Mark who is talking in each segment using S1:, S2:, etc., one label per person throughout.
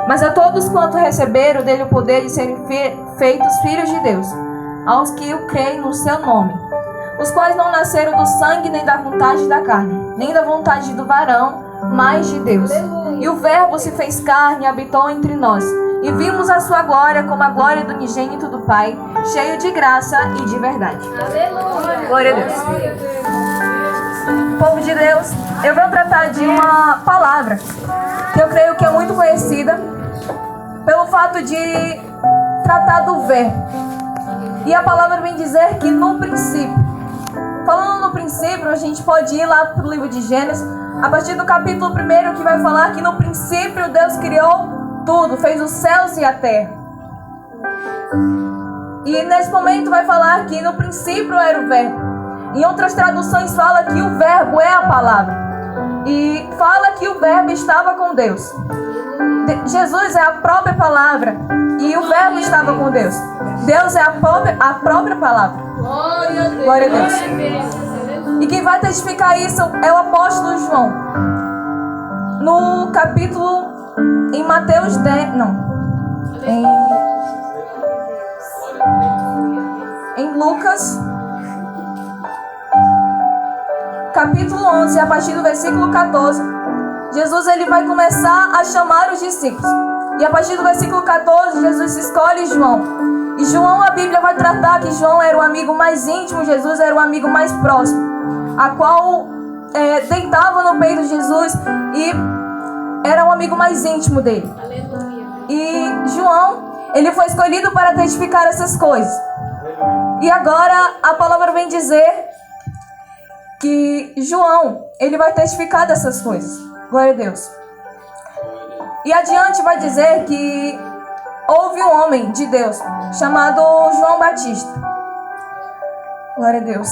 S1: Mas a todos quanto receberam dele o poder de serem feitos filhos de Deus, aos que o creem no seu nome, os quais não nasceram do sangue, nem da vontade da carne, nem da vontade do varão, mas de Deus. E o Verbo se fez carne e habitou entre nós, e vimos a sua glória como a glória do unigênito do Pai, cheio de graça e de verdade. Aleluia. Glória a Deus. Povo de Deus, eu venho tratar de uma palavra que eu creio que é muito conhecida pelo fato de tratar do verbo. E a palavra vem dizer que no princípio, falando no princípio, a gente pode ir lá para o livro de Gênesis, a partir do capítulo 1, que vai falar que no princípio Deus criou tudo, fez os céus e a terra. E nesse momento vai falar que no princípio era o verbo. Em outras traduções fala que o verbo é a palavra. E fala que o verbo estava com Deus. Jesus é a própria palavra e o verbo estava com Deus. Deus é a própria palavra. Glória a Deus. E quem vai testificar isso é o apóstolo João. No capítulo, em Mateus 10, em Lucas, capítulo 11, a partir do versículo 14, Jesus ele vai começar a chamar os discípulos. E a partir do versículo 14, Jesus escolhe João. E João, a Bíblia vai tratar que João era o amigo mais íntimo, Jesus era o amigo mais próximo, a qual deitava no peito de Jesus e era o amigo mais íntimo dele. E João, ele foi escolhido para testificar essas coisas. E agora a palavra vem dizer que João, ele vai testificar dessas coisas. Glória a Deus. E adiante vai dizer que houve um homem de Deus chamado João Batista. Glória a Deus.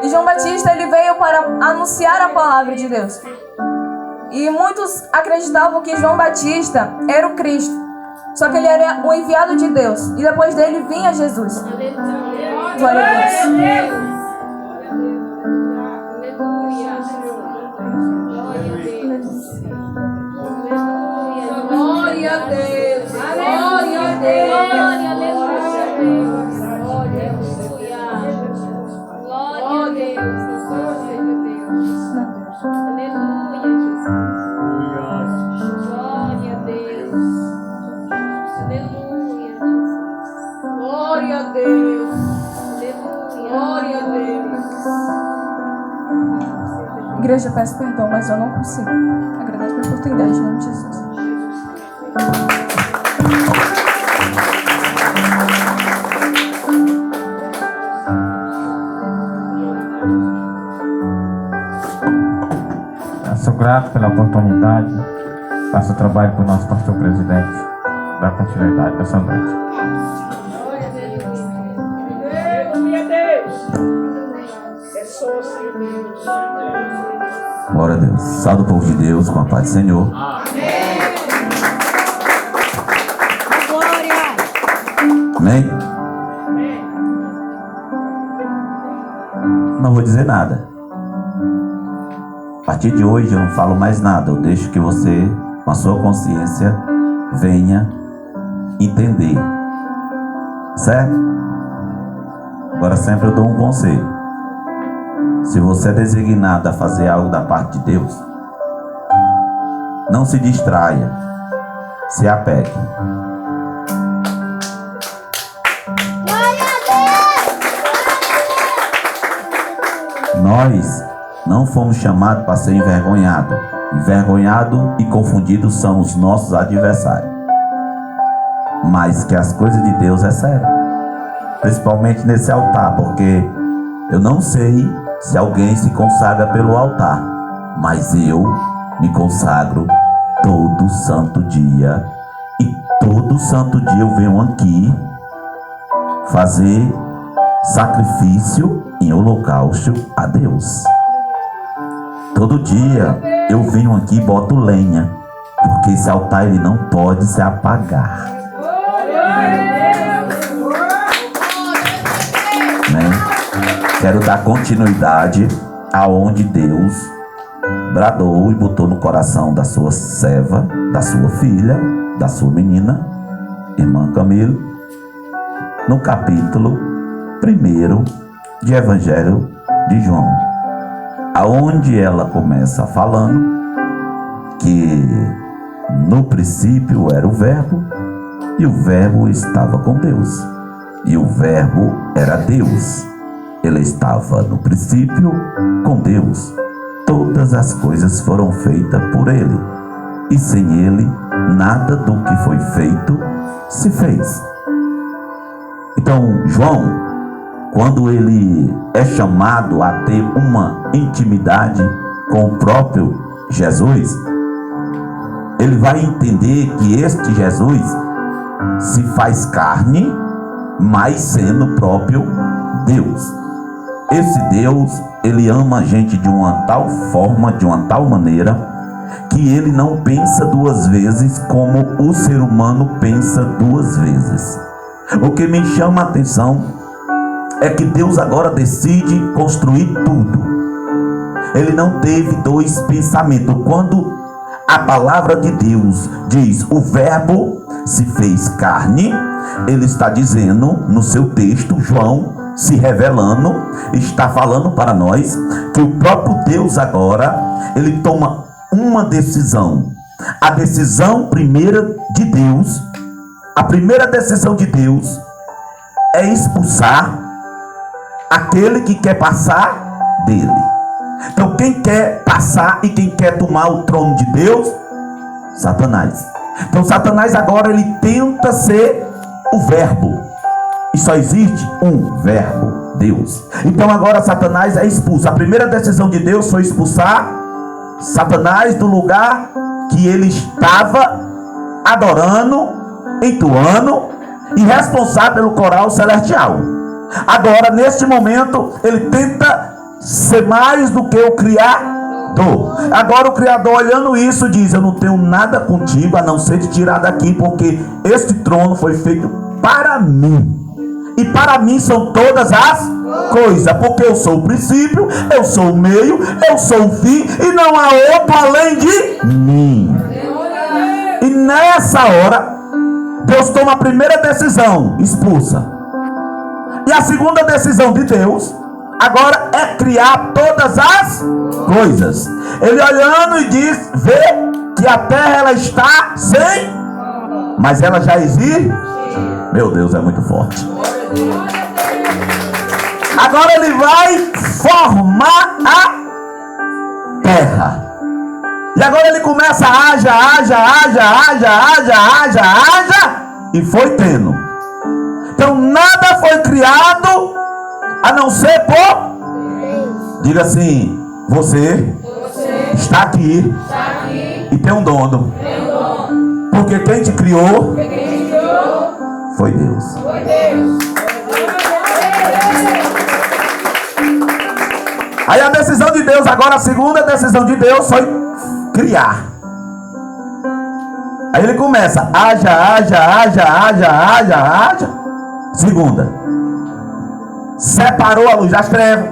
S1: E João Batista ele veio para anunciar a palavra de Deus. E muitos acreditavam que João Batista era o Cristo. Só que ele era o enviado de Deus. E depois dele vinha Jesus. Glória a Deus. Glória a Deus. Glória a Deus. Glória a Deus. Glória a Deus. Glória a Deus. Igreja, peço perdão, mas eu não consigo. Agradeço pela oportunidade, em nome de Jesus.
S2: Eu sou grato pela oportunidade. Faço o trabalho com o nosso pastor presidente da continuidade dessa noite.
S3: Glória a Deus. Salve o povo de Deus com a paz do Senhor. Amém? Não vou dizer nada. A partir de hoje eu não falo mais nada. Eu deixo que você, com a sua consciência, venha entender. Certo? Agora sempre eu dou um conselho. Se você é designado a fazer algo da parte de Deus, não se distraia, se apegue. Nós não fomos chamados para ser envergonhados. Envergonhado e confundido são os nossos adversários. Mas que as coisas de Deus é sério. Principalmente nesse altar, porque eu não sei se alguém se consagra pelo altar, mas eu me consagro todo santo dia. E todo santo dia eu venho aqui fazer sacrifício em holocausto a Deus. Todo dia eu venho aqui e boto lenha, porque esse altar ele não pode se apagar. Né? quero dar continuidade aonde Deus bradou e botou no coração da sua serva, da sua filha, da sua menina, irmã Camila, no capítulo 1 de Evangelho de João, aonde ela começa falando que no princípio era o Verbo, e o Verbo estava com Deus, e o Verbo era Deus. Ele estava no princípio com Deus. Todas as coisas foram feitas por Ele, e sem Ele nada do que foi feito se fez. Então João, quando ele é chamado a ter uma intimidade com o próprio Jesus, ele vai entender que este Jesus se faz carne, mas sendo o próprio Deus. Esse Deus, ele ama a gente de uma tal forma, de uma tal maneira, que ele não pensa duas vezes como o ser humano pensa duas vezes. O que me chama a atenção é que Deus agora decide construir tudo. Ele não teve dois pensamentos. Quando a palavra de Deus diz o Verbo se fez carne, ele está dizendo no seu texto, João se revelando, está falando para nós que o próprio Deus agora, ele toma uma decisão. A decisão primeira de Deus, a primeira decisão de Deus é expulsar aquele que quer passar dele. Então quem quer passar e quem quer tomar o trono de Deus? Satanás. Então Satanás agora ele tenta ser o Verbo. E só existe um Verbo, Deus. Então agora Satanás é expulso. A primeira decisão de Deus foi expulsar Satanás do lugar que ele estava adorando, entoando e responsável pelo coral celestial. Agora, neste momento, ele tenta ser mais do que o Criador. Agora o Criador, olhando isso, diz: eu não tenho nada contigo a não ser te tirar daqui, porque este trono foi feito para mim. E para mim são todas as coisas, porque eu sou o princípio, eu sou o meio, eu sou o fim, e não há outro além de mim. E nessa hora, Deus toma a primeira decisão, expulsa. E a segunda decisão de Deus agora é criar todas as coisas. Ele olhando e diz, vê que a terra ela está sem, mas ela já existe. Meu Deus, é muito forte. Agora ele vai formar a terra. E agora ele começa a haja, e foi tendo. Então nada foi criado a não ser por... Diga assim, você está aqui e tem um dono. Porque quem te criou foi Deus. Aí a decisão de Deus, agora a segunda decisão de Deus foi criar. Aí ele começa, haja. Segunda, separou a luz das trevas.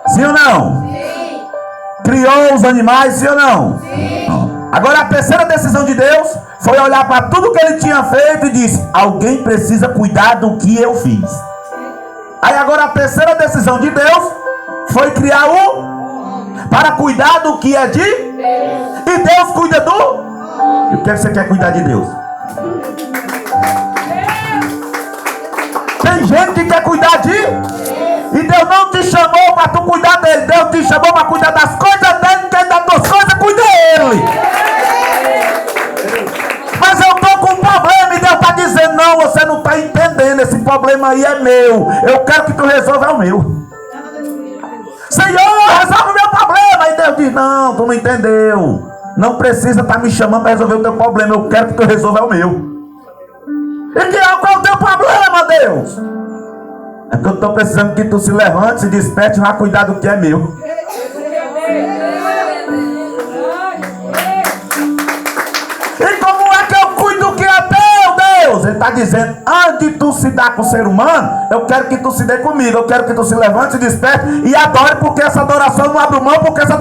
S3: Sim ou não? Sim. Criou os animais, sim ou não? Sim. Agora a terceira decisão de Deus foi olhar para tudo que ele tinha feito e disse, alguém precisa cuidar do que eu fiz. Aí agora a terceira decisão de Deus foi criar para cuidar do que é de Deus. E Deus cuida do... E o que você quer cuidar de Deus? Tem gente que quer cuidar de... E Deus não te chamou para tu cuidar dele. Deus te chamou para cuidar das coisas dele. Quem dá tuas coisas, cuida dele. Mas eu estou com um problema e Deus está dizendo, não, você não está entendendo. Esse problema aí é meu. Eu quero que tu resolva o meu. Senhor, resolve o meu problema. E Deus diz, não, tu não entendeu. Não precisa estar me chamando para resolver o teu problema. Eu quero que tu resolva o meu. E qual é o teu problema, Deus? É que eu estou precisando que tu se levante, se desperte e vá cuidar do que é meu. E como é que eu cuido do que é teu, Deus? Ele está dizendo, antes de tu se dar com o ser humano, eu quero que tu se dê comigo, eu quero que tu se levante, se desperte e adore, porque essa adoração não abre mão, porque essa